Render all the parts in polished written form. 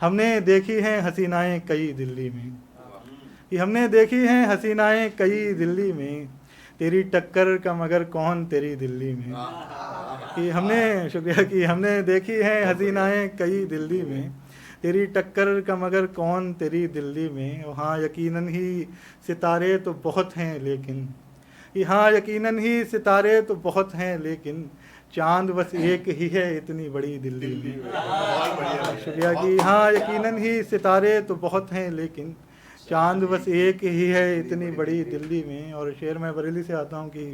हमने देखी हैं हसीनाएं कई दिल्ली में, कि हमने देखी हैं हसीनाएं कई दिल्ली में, तेरी टक्कर का मगर कौन तेरी दिल्ली में। कि हमने शुक्रिया कि हमने देखी हैं हसीनाएं कई दिल्ली में, तेरी टक्कर का मगर कौन तेरी दिल्ली में। और हाँ यकीनन ही सितारे तो बहुत हैं लेकिन, कि हाँ यकीनन ही सितारे तो बहुत हैं लेकिन, चांद बस एक ही है इतनी बड़ी दिल्ली में। शुक्रिया कि हाँ यकीनन ही सितारे तो बहुत हैं लेकिन, चांद बस एक ही है इतनी बड़ी दिल्ली में। और शेर मैं बरेली से आता हूँ कि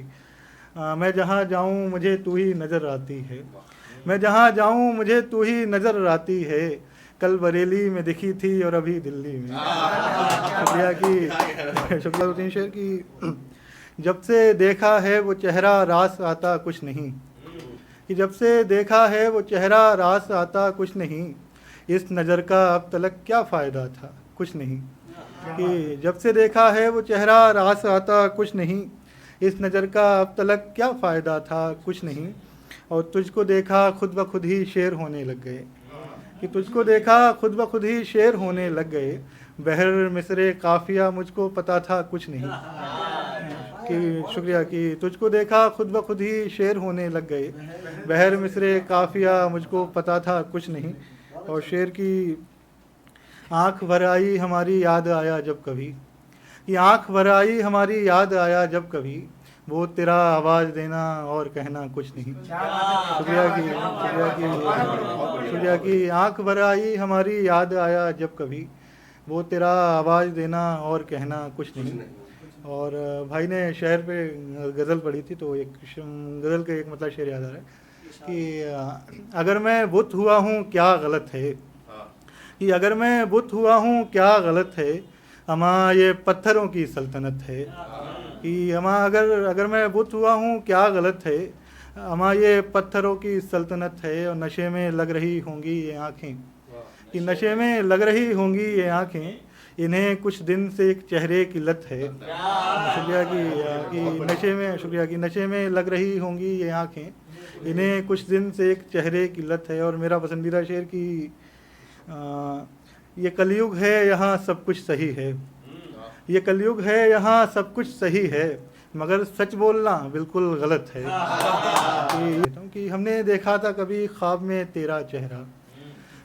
मैं जहाँ जाऊँ मुझे तू ही नज़र आती है, मैं जहाँ जाऊँ मुझे तू ही नज़र आती है, कल बरेली में दिखी थी और अभी दिल्ली में। शुक्रिया कि शुक्रिया तीन शेर की जब से देखा है वो चेहरा रास आता कुछ नहीं, कि जब से देखा है वो चेहरा रास आता कुछ नहीं, इस नज़र का अब तलक क्या फ़ायदा था कुछ नहीं। कि जब से देखा है वो चेहरा रास आता कुछ नहीं, इस नज़र का अब तलक क्या फ़ायदा था कुछ नहीं। और तुझको देखा खुद ब खुद ही शेर होने लग गए, कि तुझको देखा खुद ब खुद ही शेर होने लग गए, बहर मिसरे काफिया मुझको पता था कुछ नहीं। कि शुक्रिया कि तुझको देखा खुद ब खुद ही शेर होने लग गए, बहर मिसरे काफिया मुझको पता था कुछ नहीं। और शेर की आँख भर आई हमारी याद आया जब कभी, कि आँख भर आई हमारी याद आया जब कभी, वो तेरा आवाज़ देना और कहना कुछ नहीं। शुक्रिया की आँख भर आई हमारी याद आया जब कभी, वो तेरा आवाज़ देना और कहना कुछ नहीं। और भाई ने शेर पे गज़ल पढ़ी थी तो एक गज़ल का एक मतलब शेर याद आ रहा है कि अगर मैं बुत हुआ हूँ क्या गलत है, कि अगर मैं बुत हुआ हूँ क्या गलत है, अमा ये पत्थरों की सल्तनत है। कि अमा अगर मैं बुत हुआ हूँ क्या गलत है, अमा ये पत्थरों की सल्तनत है। और नशे में लग रही होंगी ये आँखें, कि नशे में लग रही होंगी ये आँखें, इन्हें कुछ दिन से एक चेहरे की लत है। शुक्रिया कि नशे में लग रही होंगी ये आँखें, इन्हें कुछ दिन से एक चेहरे की लत है। और मेरा पसंदीदा शेर कि ये कलयुग है यहाँ सब कुछ सही है, ये कलयुग है यहाँ सब कुछ सही है, मगर सच बोलना बिल्कुल गलत है। कि हमने देखा था कभी ख्वाब में तेरा चेहरा,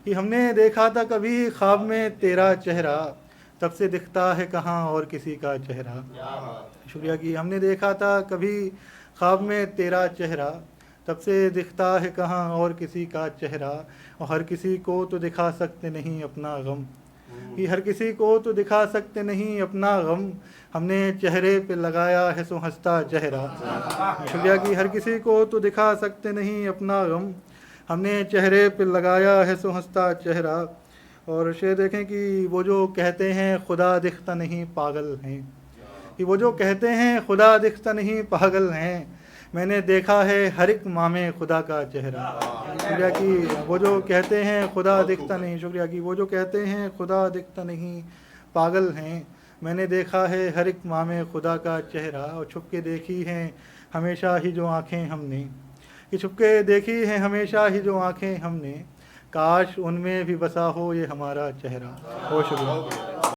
कि हमने देखा था कभी ख्वाब में तेरा चेहरा, तब से दिखता है कहाँ और किसी का चेहरा। शुक्रिया कि हमने देखा था कभी ख्वाब में तेरा चेहरा, तब से दिखता है कहाँ और किसी का चेहरा। और हर किसी को तो दिखा सकते नहीं अपना गम, कि हर किसी को तो दिखा सकते नहीं अपना गम, हमने चेहरे पे लगाया है सो हंसता चेहरा। शुक्रिया कि हर किसी को तो दिखा सकते नहीं अपना गम, हमने चेहरे पे लगाया है सो हंसता चेहरा। और शेर देखें कि वो जो कहते हैं खुदा दिखता नहीं पागल हैं, कि वो जो कहते हैं खुदा दिखता नहीं पागल हैं, मैंने देखा है हर एक माँ में खुदा का चेहरा। शुक्रिया कि वो जो कहते हैं खुदा दिखता नहीं, शुक्रिया कि वो जो कहते हैं खुदा दिखता नहीं पागल हैं, मैंने देखा है हर एक माँ में खुदा का चेहरा। और छुप के देखी हैं हमेशा ही जो आँखें हमने, कि छुप के देखी हैं हमेशा ही जो आँखें हमने, काश उनमें भी बसा हो ये हमारा चेहरा। बहुत शुक्रिया।